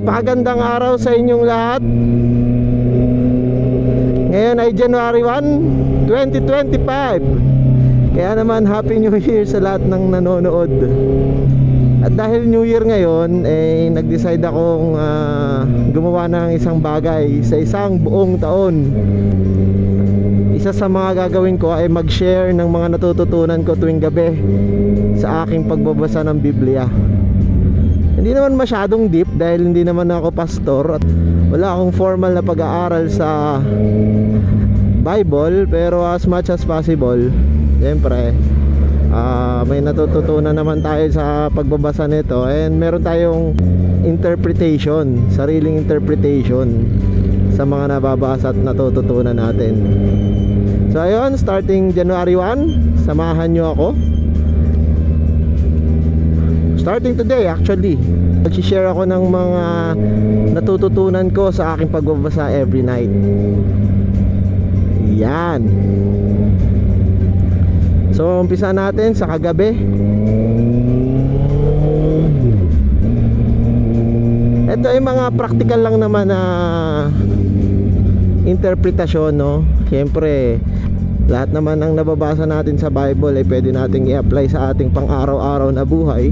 napakagandang araw sa inyong lahat. Ngayon ay January 1, 2025. Kaya naman Happy New Year sa lahat ng nanonood. At dahil New Year ngayon, nag-decide akong gumawa ng isang bagay sa isang buong taon. Isa sa mga gagawin ko ay mag-share ng mga natututunan ko tuwing gabi sa aking pagbabasa ng Biblia. Hindi naman masyadong deep dahil hindi naman ako pastor at wala akong formal na pag-aaral sa Bible, pero as much as possible, siyempre may natututunan naman tayo sa pagbabasa nito, and meron tayong interpretation, sariling interpretation sa mga nababasa at natututunan natin. So ayun, starting January 1, samahan nyo ako. Starting today actually, mag-share ako ng mga natututunan ko sa aking pagbabasa every night. Yan. So umpisa natin sa kagabi. Ito ay mga practical lang naman na interpretasyon, no? Siyempre, lahat naman ng nababasa natin sa Bible ay pwede nating i-apply sa ating pang-araw-araw na buhay.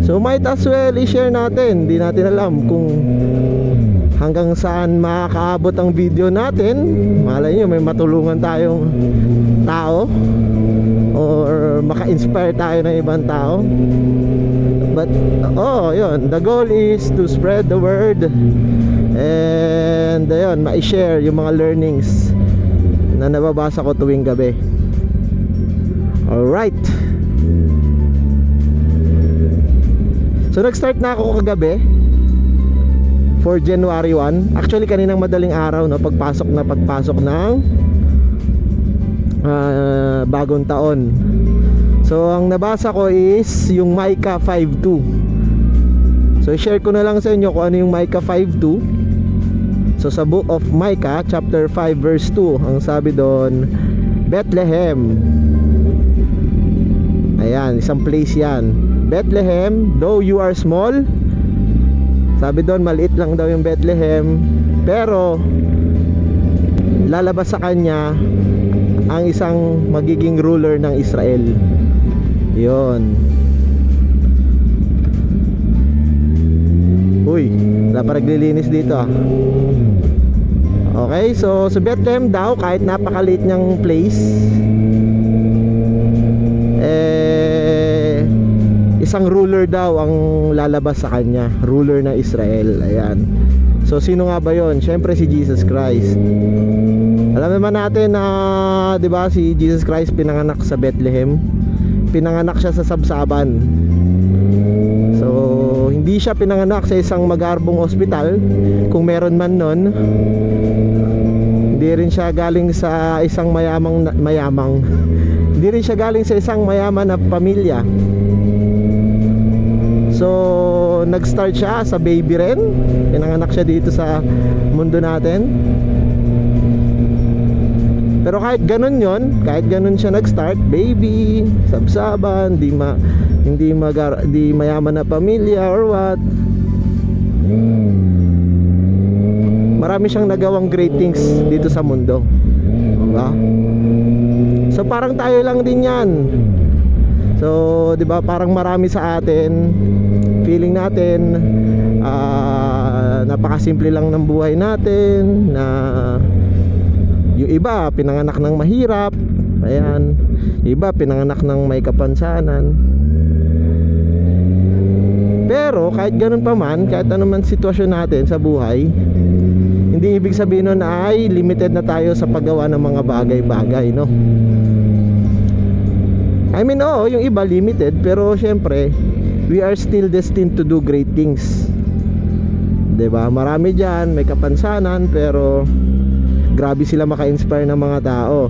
So might as well i-share natin. Hindi natin alam kung hanggang saan makakaabot ang video natin. Malay nyo may matulungan tayong tao or maka-inspire tayo ng ibang tao. But yun, the goal is to spread the word and yun, ma-share yung mga learnings na nababasa ko tuwing gabi. Alright. So nag-start na ako kagabi for January 1. Actually kaninang madaling araw, no, pagpasok ng bagong taon. So ang nabasa ko is yung Micah 5:2. So i-share ko na lang sa inyo kung ano yung Micah 5:2. So sa book of Micah chapter 5 verse 2, ang sabi doon, Bethlehem. Ayan, isang place yan. Bethlehem, though you are small. Sabi doon, maliit lang daw yung Bethlehem, pero lalabas sa kanya ang isang magiging ruler ng Israel. Yon. Uy, wala pa naglilinis dito ah. Okay, so sa Bethlehem daw, kahit napakaliit niyang place, isang ruler daw ang lalabas sa kanya, ruler ng Israel. Ayan. So sino nga ba yon? Siyempre si Jesus Christ. Alam naman natin na 'di ba, si Jesus Christ pinanganak sa Bethlehem. Pinanganak siya sa sabsaban. So hindi siya pinanganak sa isang magarbong ospital, kung meron man nun. Hindi rin siya galing sa isang mayamang hindi rin siya galing sa isang mayaman na pamilya. So nag-start siya sa baby rin. Pinanganak siya dito sa mundo natin. Pero kahit ganun yon, kahit ganun siya nag-start, baby, sabsaban, di mayaman na pamilya or what, marami siyang nagawang great things dito sa mundo, diba? So parang tayo lang din yan. So diba, parang marami sa atin, feeling natin napakasimple lang ng buhay natin, na yung iba pinanganak ng mahirap, ayan, iba pinanganak ng may kapansanan. Pero kahit ganun pa man, kahit anong man sitwasyon natin sa buhay, hindi ibig sabihin nun ay limited na tayo sa paggawa ng mga bagay-bagay, no? I mean, yung iba limited, pero syempre we are still destined to do great things, diba? Marami dyan may kapansanan, pero grabe sila maka-inspire ng mga tao,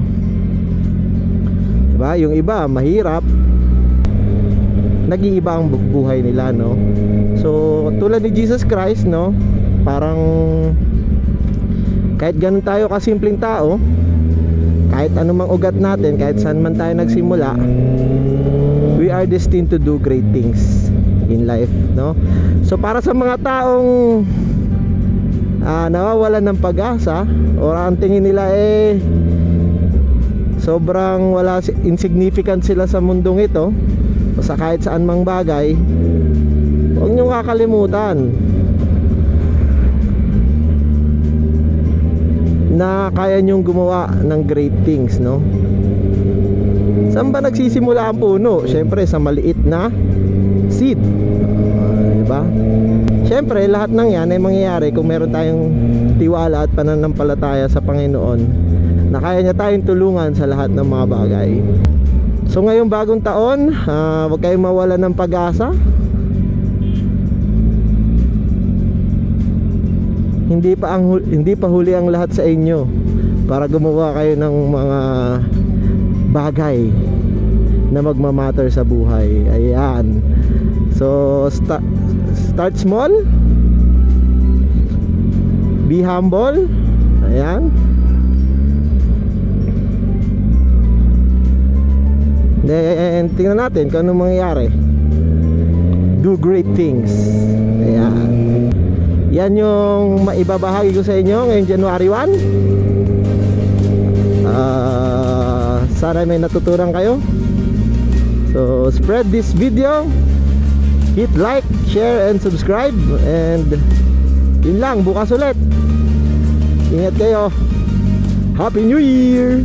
diba? Yung iba mahirap, nag-iiba ang buhay nila, no? So tulad ni Jesus Christ, no, parang kahit ganun tayo kasimpleng tao, kahit anumang ugat natin, kahit saan man tayo nagsimula, we are destined to do great things in life, no? So para sa mga taong nawawalan ng pag-asa o ang tingin nila sobrang insignificant sila sa mundong ito o sa kahit saan mang bagay, huwag niyong kakalimutan na kaya niyong gumawa ng great things, no? Saan ba nagsisimula ang puno? Siyempre sa maliit na seed, diba? Siyempre lahat ng yan ay mangyayari kung meron tayong tiwala at pananampalataya sa Panginoon na kaya niya tayong tulungan sa lahat ng mga bagay. So ngayong bagong taon, huwag kayong mawala ng pag-asa. Hindi pa huli ang lahat sa inyo para gumawa kayo ng mga bagay na magmamatter sa buhay. Ayan. So start small, be humble. Ayan. Then tingnan natin kung anong mangyayari. Do great things. Ayan. Yan yung maibabahagi ko sa inyo ngayong January 1. Sana may natutunan kayo. So spread this video, hit like, share and subscribe. And yun lang, bukas ulit. Ingat kayo. Happy New Year!